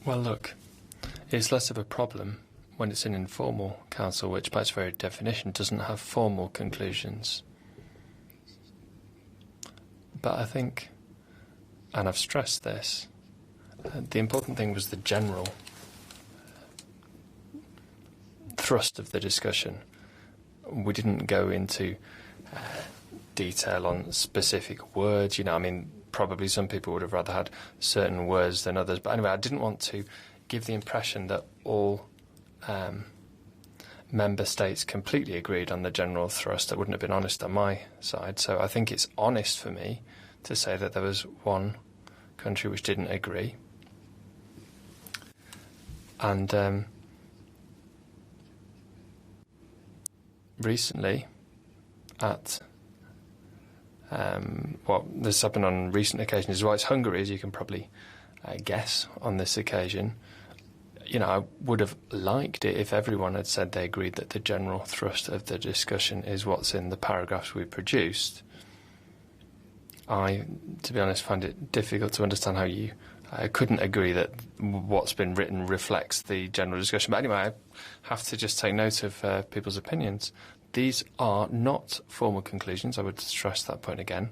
Well, look, it's less of a problem when it's an informal council, which by its very definition doesn't have formal conclusions. But I think, and I've stressed this, the important thing was the general thrust of the discussion. We didn't go into detail on specific words. You know, I mean, probably some people would have rather had certain words than others. But anyway, I didn't want to give the impression that all member states completely agreed on the general thrust. That wouldn't have been honest on my side. So I think it's honest for me to say that there was one country which didn't agree. And recently, this happened on recent occasions as well. It's Hungary, as you can probably guess on this occasion. You know, I would have liked it if everyone had said they agreed that the general thrust of the discussion is what's in the paragraphs we produced. I, to be honest, find it difficult to understand how you couldn't agree that what's been written reflects the general discussion. But anyway, I have to just take note of people's opinions. These are not formal conclusions. I would stress that point again.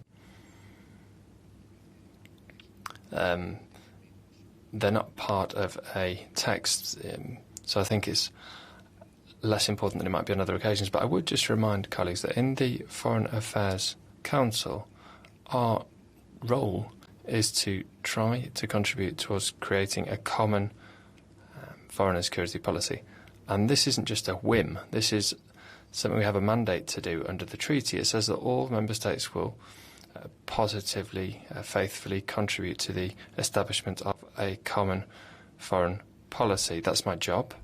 They're not part of a text, so I think it's less important than it might be on other occasions. But I would just remind colleagues that in the Foreign Affairs Council, our role is to try to contribute towards creating a common foreign and security policy. And this isn't just a whim. This is something we have a mandate to do under the treaty. It says that all member states will positively, faithfully contribute to the establishment of a common foreign policy. That's my job,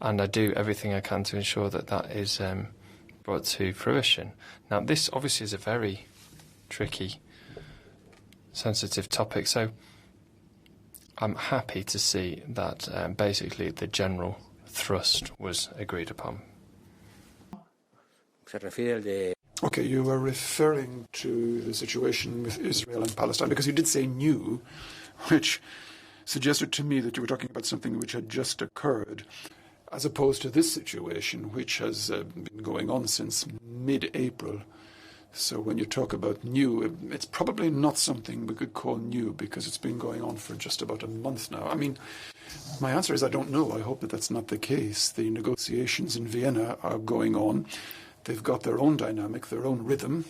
and I do everything I can to ensure that that is brought to fruition. Now, this obviously is a very tricky, sensitive topic, so I'm happy to see that basically the general thrust was agreed upon. Okay, you were referring to the situation with Israel and Palestine because you did say new, which suggested to me that you were talking about something which had just occurred, as opposed to this situation, which has been going on since mid-April. So when you talk about new, it's probably not something we could call new because it's been going on for just about a month now. I mean, my answer is I don't know. I hope that that's not the case. The negotiations in Vienna are going on. They've got their own dynamic, their own rhythm.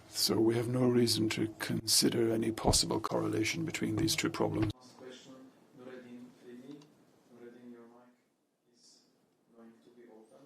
So we have no reason to consider any possible correlation between these two problems. Last question, Nureddin, your mic is going to be open.